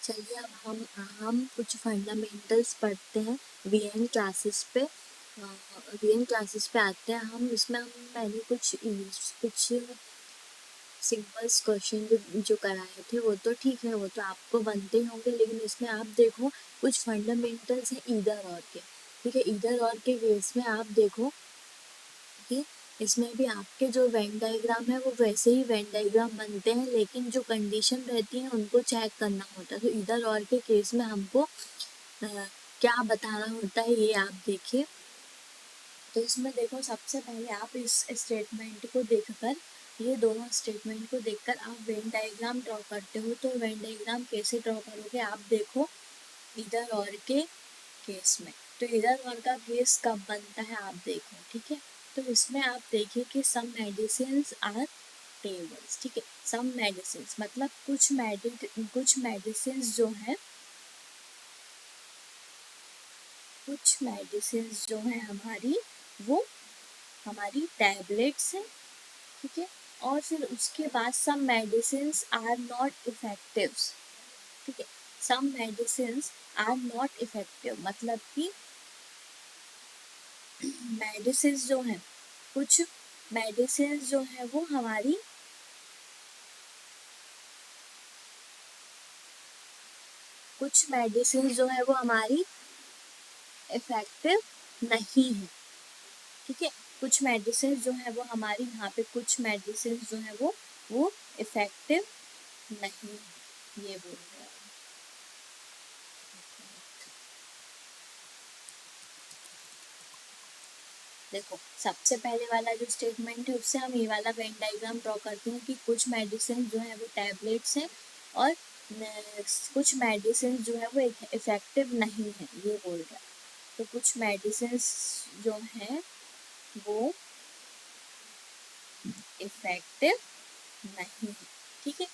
चलिए अब हम कुछ फंडामेंटल्स पढ़ते हैं वीएन क्लासेस पे। वीएन क्लासेस पे आते हैं हम। इसमें हम मैंने कुछ सिंपल्स क्वेश्चन जो कराए थे वो तो ठीक है, वो तो आपको बनते होंगे, लेकिन इसमें आप देखो कुछ फंडामेंटल्स हैं ईदर और के। ठीक है, ईदर और के केस में आप देखो कि इसमें भी आपके जो वेन डायग्राम है वो वैसे ही वेन डायग्राम बनते हैं, लेकिन जो कंडीशन रहती है उनको चेक करना होता है। तो इधर और के केस में हमको क्या बताना होता है ये आप देखिए। तो इसमें देखो सबसे पहले आप इस स्टेटमेंट को देखकर, ये दोनों स्टेटमेंट को देखकर आप वेन डायग्राम ड्रॉ करते हो। तो वेन डायग्राम कैसे ड्रॉ करोगे आप देखो इधर और के केस में। तो इधर और का केस कब बनता है आप देखो। ठीक है, तो इसमें आप देखिए कि सम मेडिसिन्स आर टेबल्स। ठीक है, सम मेडिसिन्स मतलब कुछ मेडिसिन्स जो है, कुछ मेडिसिन्स जो है हमारी वो हमारी टैबलेट्स हैं। ठीक है, और फिर उसके बाद सम मेडिसिन्स आर नॉट इफेक्टिव। ठीक है, सम मेडिसिन्स आर नॉट इफेक्टिव मतलब कि मेडिसिन जो है, कुछ मेडिसिन जो है वो हमारी कुछ मेडिसिन जो है वो हमारी इफेक्टिव नहीं है। ठीक है, कुछ मेडिसिन जो है वो हमारी यहाँ पे कुछ मेडिसिन जो है वो इफेक्टिव नहीं है, ये बोल रहे हैं। देखो सबसे पहले वाला जो स्टेटमेंट है उससे हम ये वाला वेन डायग्राम ड्रॉ करते हैं कि कुछ मेडिसिन जो है वो टैबलेट्स हैं और कुछ मेडिसिन जो है वो इफेक्टिव नहीं है, ये बोल रहा है। तो कुछ मेडिसिन जो हैं वो इफेक्टिव नहीं है। ठीक है,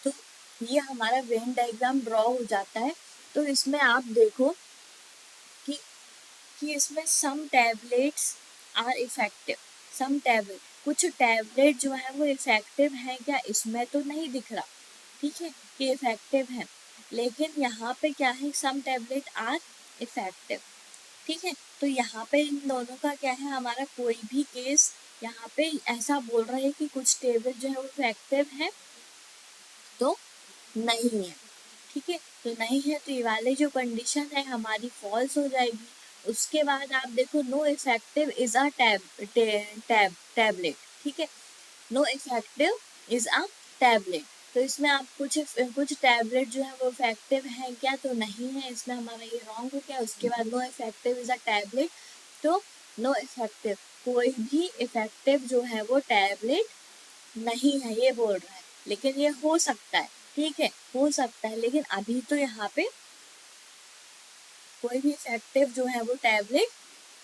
तो ये हमारा वेन डायग्राम ड्रॉ हो जाता है। तो इसमें आप देखो कि इसमें some tablets are effective, some tablet, कुछ टैबलेट जो है वो इफेक्टिव हैं क्या, इसमें तो नहीं दिख रहा। ठीक है, कि इफेक्टिव है, लेकिन यहाँ पे क्या है, सम टैबलेट आर इफेक्टिव। ठीक है, तो यहाँ पे इन दोनों का क्या है, हमारा कोई भी केस यहाँ पे ऐसा बोल रहा है कि कुछ टैबलेट जो है वो इफेक्टिव है तो नहीं है। ठीक है, तो नहीं है तो ये वाले जो कंडीशन है हमारी फॉल्स हो जाएगी। उसके बाद आप देखो no effective is a tablet. ठीक है, no effective is a tablet. तो इसमें आप कुछ टैबलेट जो है वो इफेक्टिव है क्या, तो नहीं है, इसमें हमारा ये रॉन्ग हो गया। उसके बाद no effective is a tablet, तो नो इफेक्टिव, कोई भी इफेक्टिव जो है वो टैबलेट नहीं है, ये बोल रहा है। लेकिन ये हो सकता है, ठीक है, हो सकता है, लेकिन अभी तो यहाँ पे कोई भी इफेक्टिव जो है वो टैबलेट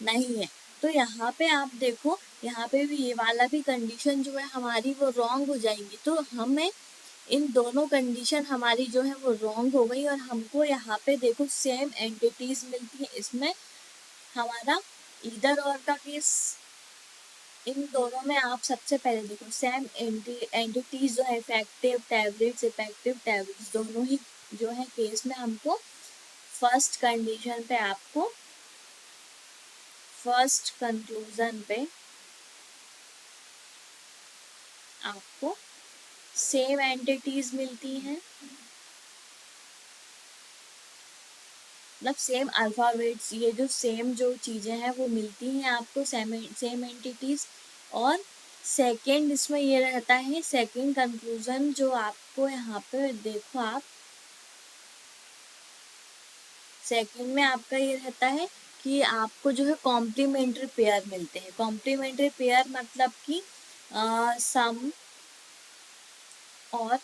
नहीं है। तो यहाँ पे आप देखो, यहाँ पे भी ये वाला भी कंडीशन जो है हमारी वो रॉन्ग हो जाएंगी। तो हमें इन दोनों कंडीशन हमारी जो है वो रॉन्ग हो गई और हमको यहाँ पे देखो सेम एंटिटीज मिलती है। इसमें हमारा इधर और का केस, इन दोनों में आप सबसे पहले देखो सेम एंटिटीज जो है इफेक्टिव टैबलेट्स दोनों ही जो है केस में हमको फर्स्ट कंडीशन पे आपको फर्स्ट कंक्लूजन पे आपको सेम एंटिटीज मिलती हैं, मतलब सेम अल्फाबेट्स, ये जो सेम जो चीज़ें हैं वो मिलती हैं आपको, सेम एंटिटीज। और सेकंड इसमें ये रहता है, सेकंड कंक्लूजन जो आपको यहाँ पे देखो आप, सेकंड में आपका ये रहता है कि आपको जो है कॉम्प्लीमेंट्री पेयर मिलते हैं। कॉम्प्लीमेंट्री पेयर मतलब कि सम और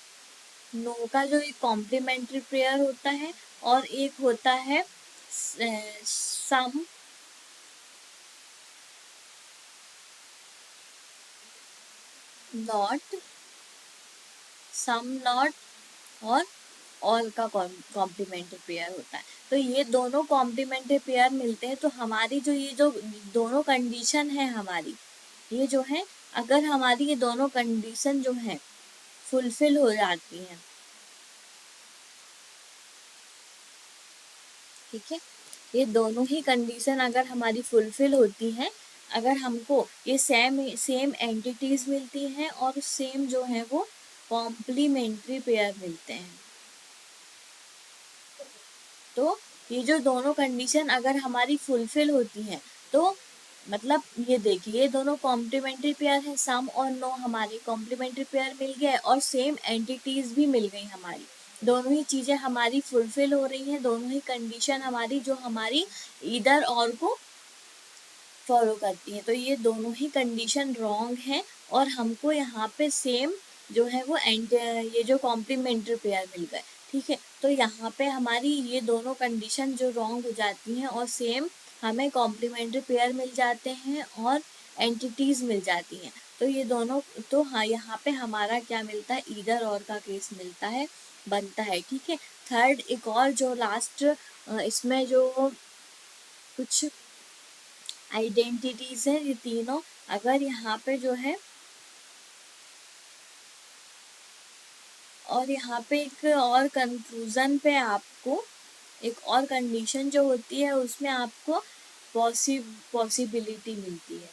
नो का जो एक कॉम्प्लीमेंट्री पेयर होता है, और एक होता है सम नॉट, सम नॉट और ऑल का कॉम्प्लीमेंट्री पेयर होता है। तो ये दोनों कॉम्प्लीमेंट्री पेयर मिलते हैं। तो हमारी जो ये जो दोनों कंडीशन है हमारी, ये जो है, अगर हमारी ये दोनों कंडीशन जो है फुलफिल हो जाती हैं, ठीक है। ये दोनों ही कंडीशन अगर हमारी फुलफिल होती हैं, अगर हमको ये सेम सेम एंटिटीज मिलती हैं और सेम जो है वो कॉम्प्लीमेंट्री पेयर मिलते हैं, तो ये जो दोनों कंडीशन अगर हमारी फुलफिल होती हैं, तो मतलब ये देखिए ये दोनों कॉम्प्लीमेंट्री पेयर है, सम और नो हमारे कॉम्प्लीमेंट्री पेयर मिल गए और सेम एंटिटीज भी मिल गई हमारी, दोनों ही चीजें हमारी फुलफिल हो रही हैं, दोनों ही कंडीशन हमारी जो हमारी इधर और को फॉलो करती है, तो ये दोनों ही कंडीशन रॉन्ग है और हमको यहाँ पे सेम जो है वो ये जो कॉम्प्लीमेंट्री पेयर मिल गए। ठीक है, तो यहाँ पे हमारी ये दोनों कंडीशन जो रॉन्ग हो जाती हैं और सेम हमें कॉम्प्लीमेंट्री पेयर मिल जाते हैं और एंटिटीज मिल जाती हैं, तो ये दोनों, तो हाँ यहाँ पे हमारा क्या मिलता है, ईदर और का केस मिलता है, बनता है। ठीक है, थर्ड एक और जो लास्ट इसमें जो कुछ आइडेंटिटीज है, ये तीनों अगर यहाँ पे जो है, और यहाँ पे एक और कंक्लूजन पे आपको एक और कंडीशन जो होती है उसमें आपको पॉसिबिलिटी मिलती है,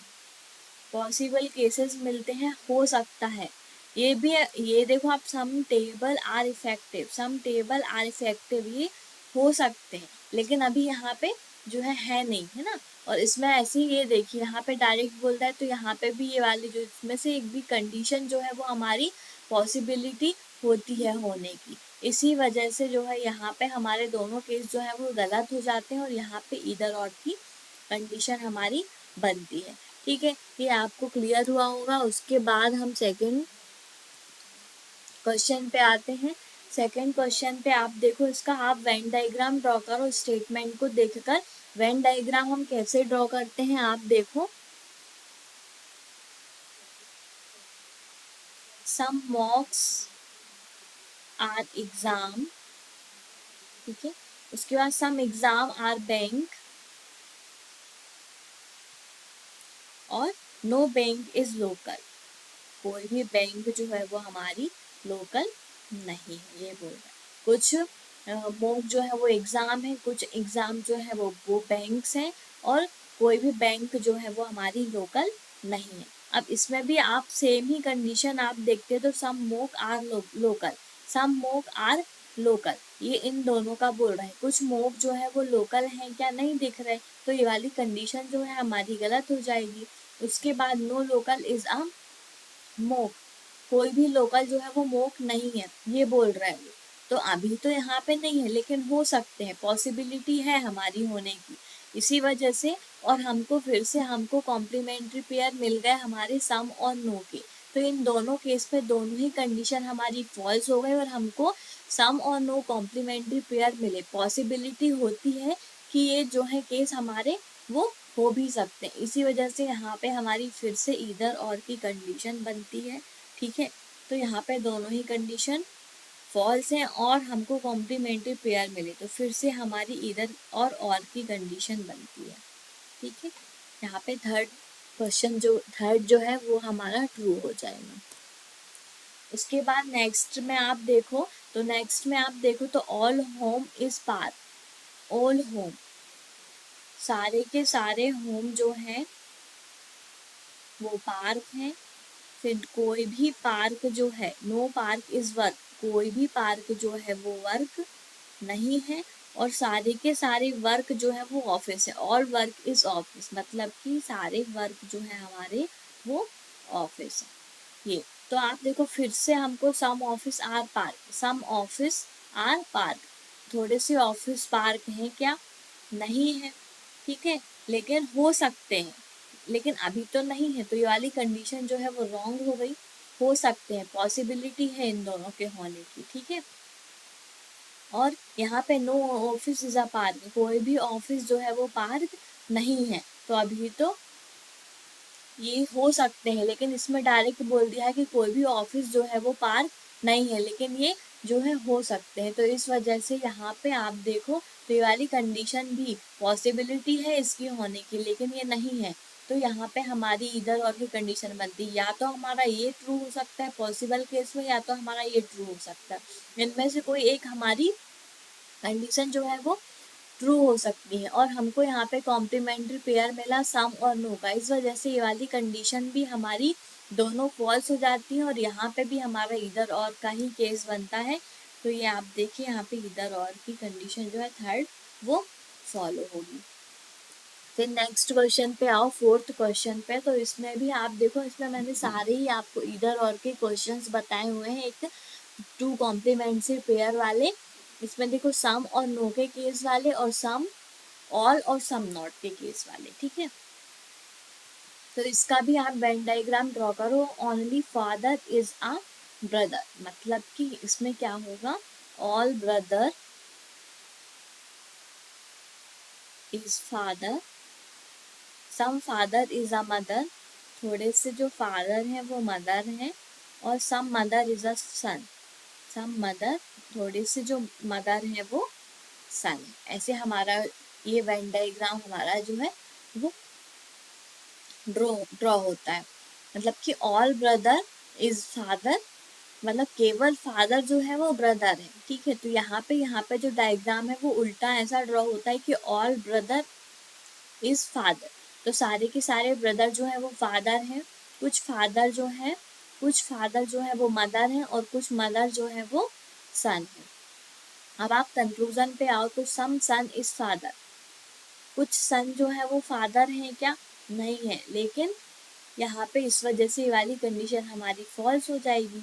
पॉसिबल केसेस मिलते हैं, हो सकता है, ये भी ये देखो आप, some table are effective, some table are effective, ये हो सकते हैं, लेकिन अभी यहाँ पे जो है नहीं, है ना। और इसमें ऐसे ही ये देखिए यहाँ पे डायरेक्ट बोलता है, तो यहाँ पे भी ये वाली जो इसमें से एक भी कंडीशन जो है वो हमारी पॉसिबिलिटी होती है होने की, इसी वजह से जो है यहाँ पे हमारे दोनों केस जो है वो गलत हो जाते हैं और यहाँ पे इधर और की कंडीशन हमारी बनती है। ठीक है, ये आपको क्लियर हुआ होगा। उसके बाद हम सेकंड क्वेश्चन पे आते हैं। सेकंड क्वेश्चन पे आप देखो इसका, आप वेन डायग्राम ड्रॉ करो, स्टेटमेंट को देखकर वेन डायग्राम हम कैसे ड्रॉ करते हैं आप देखो। सम मॉक्स आर एग्जाम, ठीक है, उसके बाद सम एग्जाम आर बैंक और नो बैंक इज लोकल, कोई भी बैंक जो है वो हमारी लोकल नहीं है, ये बोल रहा है। कुछ मॉक जो है वो एग्जाम है, कुछ एग्जाम जो है वो बैंक्स हैं और कोई भी बैंक जो है वो हमारी लोकल नहीं है। अब इसमें भी आप सेम ही कंडीशन आप देखते हैं, तो some mock are local, some mock are local, ये इन दोनों का बोल रहा है। कुछ मॉक जो है वो लोकल है क्या, नहीं दिख रहे, तो ये वाली कंडीशन जो है हमारी गलत हो जाएगी। उसके बाद no local is a mock, कोई भी लोकल जो है वो मोक नहीं है, ये बोल रहा है। तो अभी तो यहाँ पे नहीं है लेकिन हो सकते हैं, पॉसिबिलिटी है हमारी होने की, इसी वजह से। और हमको फिर से हमको कॉम्प्लीमेंट्री पेयर मिल गए हमारे सम और नो के, तो इन दोनों केस में दोनों ही कंडीशन हमारी फॉल्स हो गई और हमको सम और नो कॉम्प्लीमेंट्री पेयर मिले। पॉसिबिलिटी होती है कि ये जो है केस हमारे वो हो भी सकते हैं, इसी वजह से यहाँ पे हमारी फिर से इधर और की कंडीशन बनती है। ठीक है, तो यहाँ पे दोनों ही कंडीशन फॉल्स हैं और हमको कॉम्प्लीमेंट्री पेयर मिले, तो फिर से हमारी इधर और की कंडीशन बनती है। ठीक है, यहाँ पे थर्ड क्वेश्चन जो थर्ड जो है वो हमारा ट्रू हो जाएगा। उसके बाद नेक्स्ट में आप देखो, तो नेक्स्ट में आप देखो तो all home is park, all home, सारे के सारे होम जो हैं वो पार्क हैं। फिर कोई भी पार्क जो है, नो पार्क इज वर्क, कोई भी पार्क जो है वो वर्क नहीं है। और सारे के सारे वर्क जो है वो ऑफिस है, ऑल वर्क इज ऑफिस, मतलब कि सारे वर्क जो है हमारे वो ऑफिस है। ये तो आप देखो फिर से हमको some office are park, some office are park, थोड़े से ऑफिस पार्क हैं क्या, नहीं है। ठीक है, लेकिन हो सकते हैं, लेकिन अभी तो नहीं है, तो ये वाली कंडीशन जो है वो रॉन्ग हो गई। हो सकते हैं, पॉसिबिलिटी है इन दोनों के होने की। ठीक है, और यहाँ पे no office is a park, कोई भी ऑफिस जो है वो पार्क नहीं है, तो अभी तो ये हो सकते हैं, लेकिन इसमें डायरेक्ट बोल दिया है कि कोई भी ऑफिस जो है वो पार्क नहीं है, लेकिन ये जो है हो सकते हैं, तो इस वजह से यहाँ पे आप देखो तो ये वाली कंडीशन भी पॉसिबिलिटी है इसकी होने की, लेकिन ये नहीं है, तो यहाँ पे हमारी इधर और की कंडीशन बनती है, या तो हमारा ये ट्रू हो सकता है पॉसिबल केस में, या तो हमारा ये ट्रू हो सकता है, इनमें से कोई एक हमारी कंडीशन जो है वो ट्रू हो सकती है। और हमको यहाँ पे कॉम्प्लीमेंट्री पेयर मिला सम और नो का, इस वजह से ये वाली कंडीशन भी हमारी दोनों फॉल्स हो जाती है और यहाँ पे भी हमारा इधर और का ही केस बनता है। तो ये आप देखिए यहाँ पे इधर और की कंडीशन जो है थर्ड वो फॉलो होगी। फिर नेक्स्ट क्वेश्चन पे आओ, फोर्थ क्वेश्चन पे। तो इसमें भी आप देखो, इसमें मैंने सारे ही आपको इधर और के क्वेश्चंस बताए हुए हैं, एक टू कॉम्प्लीमेंट्री पेयर वाले। इसमें देखो सम और नो के केस वाले और सम ऑल और सम नॉट के केस वाले, ठीक है। तो इसका भी आप वेन डायग्राम ड्रॉ करो। Only father is a brother, मतलब कि इसमें क्या होगा, all brother is father, some father is a mother, थोड़े से जो फादर हैं वो मदर हैं, और some mother is a son, some mother, थोड़े से जो मदर हैं वो सन। ऐसे हमारा ये वेन डायग्राम हमारा जो है वो ड्रॉ होता है। मतलब कि ऑल ब्रदर इज फादर, मतलब केवल फादर जो है वो ब्रदर है, ठीक है। तो यहाँ पे जो डायग्राम है वो उल्टा ऐसा ड्रॉ होता है कि ऑल ब्रदर इज फादर, तो सारे के सारे ब्रदर जो है वो फादर हैं, कुछ फादर जो है, कुछ फादर जो है वो मदर हैं, और कुछ मदर जो है वो सन है। अब आप कंक्लूजन पे आओ, तो सम सन इज फादर, कुछ सन जो है वो फादर हैं क्या, नहीं है, लेकिन यहाँ पे इस वजह से ये वाली कंडीशन हमारी फॉल्स हो जाएगी।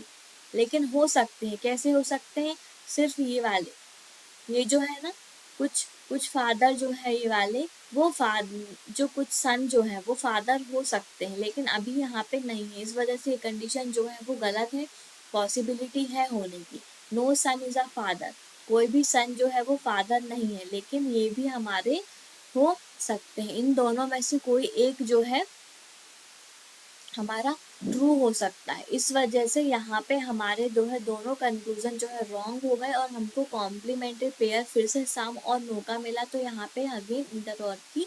लेकिन हो सकते हैं, कैसे हो सकते हैं, सिर्फ ये वाले, ये जो है ना, कुछ कुछ फादर जो है ये वाले, वो जो कुछ सन जो है वो फादर हो सकते हैं, लेकिन अभी यहाँ पे नहीं है, इस वजह से ये कंडीशन जो है वो गलत है। पॉसिबिलिटी है होने की, no son is a father, कोई भी सन जो है वो फादर नहीं है, लेकिन ये भी हमारे हो सकते हैं। इन दोनों में से कोई एक जो है हमारा ट्रू हो सकता है। इस वजह से यहाँ पे हमारे जो है दोनों कंक्लूजन जो है रॉन्ग हो गए, और हमको कॉम्प्लीमेंट्री पेयर फिर से सम और नो का मिला। तो यहाँ पे अगेन इधर और की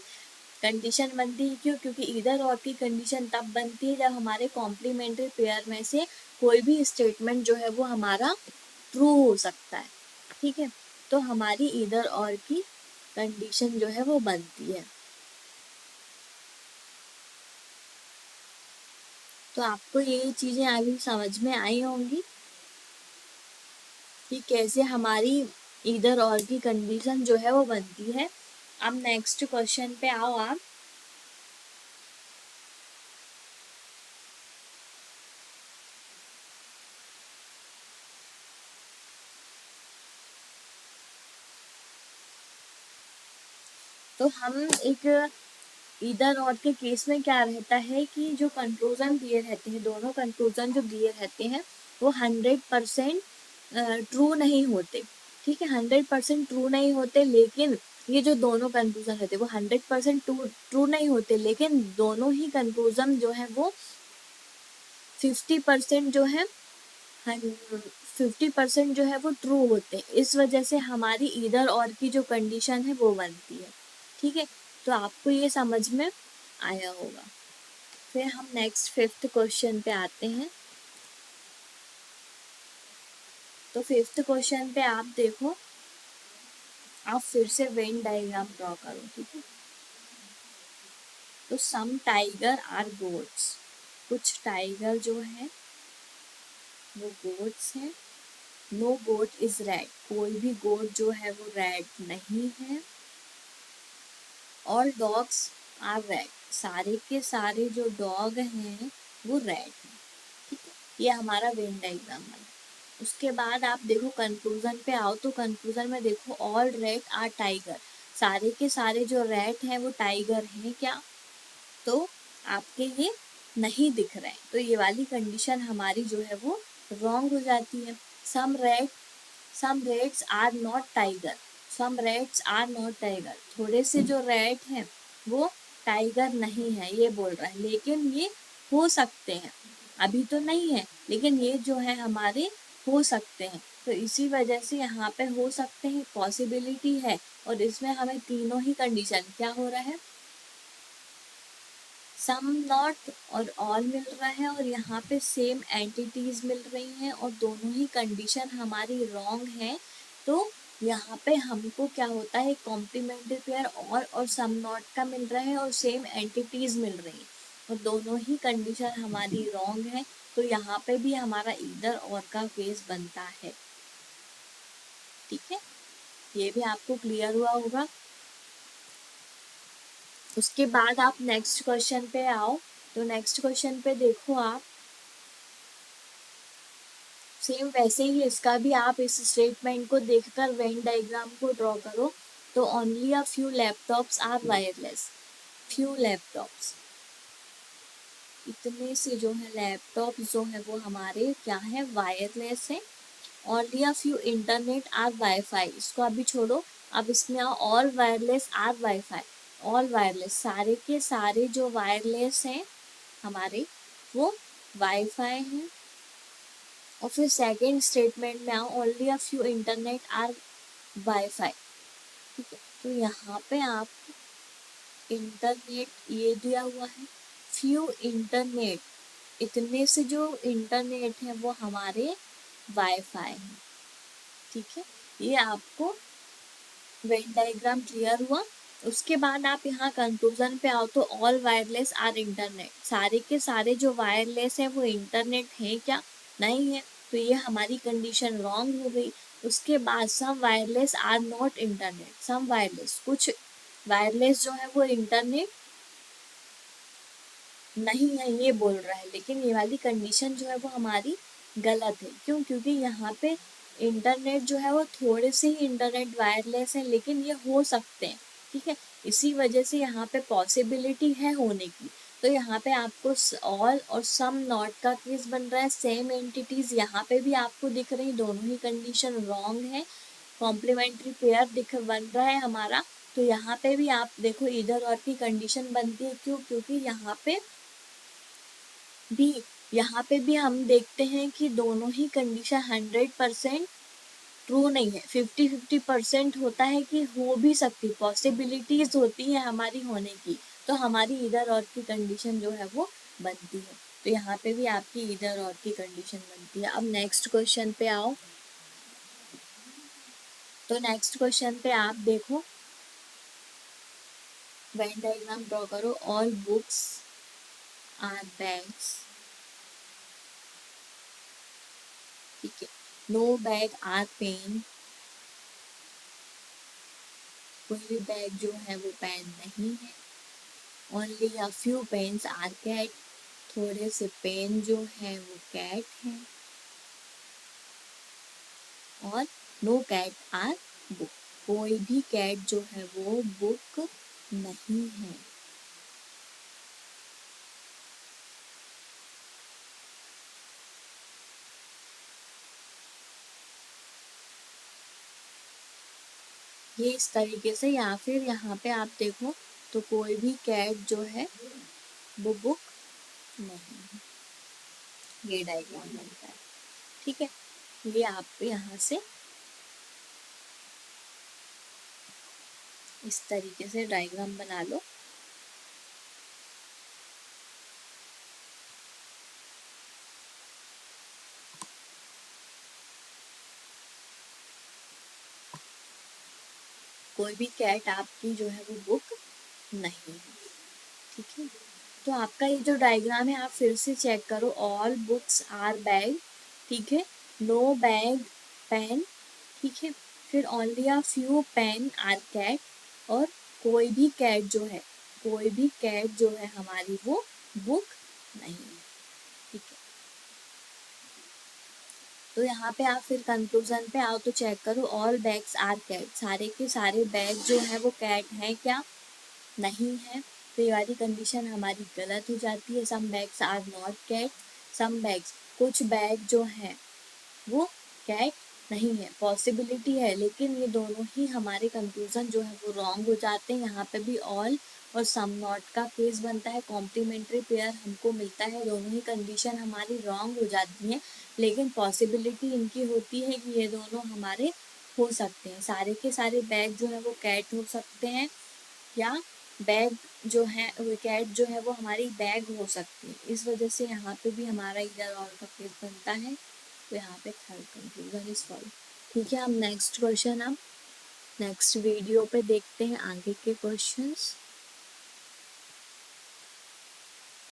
कंडीशन बनती है, क्यों, क्योंकि इधर और की कंडीशन तब बनती है जब हमारे कॉम्प्लीमेंट्री पेयर में से कोई भी स्टेटमेंट जो है वो हमारा ट्रू हो सकता है, ठीक है। तो हमारी इधर और की कंडीशन जो है वो बनती है। तो आपको ये चीजें अभी समझ में आई होंगी कि कैसे हमारी इधर और की कंडीशन जो है वो बनती है। अब नेक्स्ट क्वेश्चन पे आओ आप। तो हम एक इधर और के केस में क्या रहता है कि जो कंक्लूजन दिए रहते हैं, दोनों कंक्लूजन जो दिए रहते हैं वो 100% ट्रू नहीं होते, ठीक है, 100% ट्रू नहीं होते। लेकिन ये जो दोनों कंक्लूजन रहते हैं वो 100% ट्रू नहीं होते, लेकिन दोनों ही कंक्लूजन जो है वो 50% जो है 50% जो है वो ट्रू होते हैं। इस वजह से हमारी इधर और की जो कंडीशन है वो बनती है, ठीक है। तो आपको ये समझ में आया होगा। फिर हम नेक्स्ट फिफ्थ क्वेश्चन पे आते हैं। तो फिफ्थ क्वेश्चन पे आप देखो, आप फिर से वेन डायग्राम ड्रॉ करो, ठीक है। तो सम टाइगर आर गोट्स, कुछ टाइगर जो है वो गोट्स हैं। नो गोट इज रेड, कोई भी गोट जो है वो रेड नहीं है। ऑल डॉग्स आर रेड, सारे के सारे जो डॉग हैं वो रेड हैं, ठीक है। ये हमारा वेन डायग्राम है। उसके बाद आप देखो कंक्लूजन पे आओ, तो कंक्लूजन में देखो ऑल रेड आर टाइगर, सारे के सारे जो रेड हैं वो टाइगर हैं क्या, तो आपके ये नहीं दिख रहे हैं, तो ये वाली कंडीशन हमारी जो है वो रॉन्ग हो जाती है। Some reds are not tiger, some reds are not tiger, थोड़े से जो रेड हैं वो टाइगर नहीं है ये बोल रहा है, लेकिन ये हो सकते हैं, अभी तो नहीं है, लेकिन ये जो है हमारे हो सकते हैं। तो इसी वजह से यहाँ पे हो सकते हैं पॉसिबिलिटी है, और इसमें हमें तीनों ही कंडीशन क्या हो रहा है, सम नॉट और ऑल मिल रहा है, और यहाँ पे सेम एंटिटीज मिल रही हैं, और दोनों ही कंडीशन हमारी रॉन्ग है। तो यहाँ पे हमको क्या होता है, कॉम्प्लीमेंट्री पेयर और सम नॉट का मिल रहा है और सेम एंटिटीज मिल रही है, और दोनों ही कंडीशन हमारी रॉन्ग है, तो यहाँ पे भी हमारा इधर और का केस बनता है। ठीक है, ये भी आपको क्लियर हुआ होगा। उसके बाद आप नेक्स्ट क्वेश्चन पे आओ। तो नेक्स्ट क्वेश्चन पे देखो आप, सेम वैसे ही इसका भी आप इस स्टेटमेंट को देखकर वेन डायग्राम को ड्रॉ करो। तो only a few laptops are wireless, few laptops, इतने से जो है लैपटॉप जो है वो हमारे क्या है, वायरलेस है। Only a few internet are wifi, इसको अभी छोड़ो, अब इसमें all wireless are wifi, all wireless, सारे के सारे जो वायरलेस हैं हमारे वो वाईफाई हैं। और फिर सेकेंड स्टेटमेंट में आओ, only a few internet are wifi. ठीक है, तो यहाँ पे आप इंटरनेट ये दिया हुआ है, फ्यू इंटरनेट, इतने से जो इंटरनेट है वो हमारे वाईफाई हैं। ठीक है, ये आपको वेन डायग्राम क्लियर हुआ। उसके बाद आप यहाँ कंक्लूजन पे आओ, तो ऑल वायरलेस आर इंटरनेट, सारे के सारे जो वायरलेस है वो इंटरनेट है क्या, नहीं है, तो ये हमारी कंडीशन रॉन्ग हो गई। उसके बाद some wireless are not internet, some wireless, कुछ वायरलेस जो है वो इंटरनेट नहीं है ये बोल रहा है, लेकिन ये वाली कंडीशन जो है वो हमारी गलत है। क्यों, क्योंकि यहाँ पे इंटरनेट जो है वो थोड़े से ही इंटरनेट वायरलेस है, लेकिन ये हो सकते हैं। ठीक है, इसी वजह से यहाँ पे पॉसिबिलिटी है होने की। तो यहाँ पे आपको ऑल और सम नॉट का केस बन रहा है, सेम एंटिटीज यहाँ पे भी आपको दिख रही, दोनों ही कंडीशन रॉन्ग है। कॉम्प्लीमेंट्री पेयर बन रहा है हमारा, तो यहाँ पे भी आप देखो इधर और की कंडीशन बनती है। क्यों, क्योंकि यहाँ पे भी हम देखते हैं कि दोनों ही कंडीशन 100% ट्रू नहीं है, 50-50% होता है कि हो भी सकती, पॉसिबिलिटीज होती है हमारी होने की, तो हमारी इधर और की कंडीशन जो है वो बनती है। तो यहाँ पे भी आपकी इधर और की कंडीशन बनती है। अब नेक्स्ट क्वेश्चन पे आओ। तो नेक्स्ट क्वेश्चन पे आप देखो, वेन डायग्राम ड्रॉ करो, ऑल बुक्स आर बैग्स। ठीक है, नो बैग आर पेन, कोई भी बैग जो है वो पेन नहीं है। Only a few pens are cat, थोड़े से पेन जो है वो कैट है। और नो कैट आर बुक, कोई भी कैट जो है वो बुक नहीं है। ये इस तरीके से, या फिर यहाँ पे आप देखो तो कोई भी कैट जो है वो बुक नहीं है, ये डायग्राम बनता है। ठीक है, ये आप यहाँ से इस तरीके से डायग्राम बना लो। कोई भी कैट आपकी जो है वो बुक नहीं है। ठीक है, तो आपका ये जो डायग्राम है आप फिर से चेक करो, ऑल बुक्स आर बैग, ठीक है, नो बैग पेन, ठीक है, फिर only a few pen are cat, और कोई भी कैट जो है, कोई भी कैट जो है हमारी वो बुक नहीं है। ठीक है, तो यहाँ पे आप फिर कंक्लूजन पे आओ, तो चेक करो, ऑल बैग्स आर कैट, सारे के सारे बैग जो है वो कैट हैं क्या, नहीं है, तो ये वाली कंडीशन हमारी गलत हो जाती है। Some bags are not cat, some bags, कुछ बैग जो है वो कैट नहीं है, पॉसिबिलिटी है, लेकिन ये दोनों ही हमारे कंक्लूजन जो है वो रॉन्ग हो जाते हैं। यहाँ पे भी ऑल और सम नॉट का केस बनता है, कॉम्प्लीमेंट्री पेयर हमको मिलता है, दोनों ही कंडीशन हमारी रॉन्ग हो जाती हैं, लेकिन पॉसिबिलिटी इनकी होती है कि ये दोनों हमारे हो सकते हैं। सारे के सारे बैग जो है वो कैट हो सकते हैं, या बैग जो है कैट जो है वो हमारी बैग हो सकती है। इस वजह से यहाँ पे भी हमारा इधर और का केस बनता है, तो यहाँ पे थर्ड कंक्लूजन इज फॉल्स। ठीक है, अब नेक्स्ट क्वेश्चन, अब नेक्स्ट वीडियो पे देखते हैं आगे के क्वेश्चंस।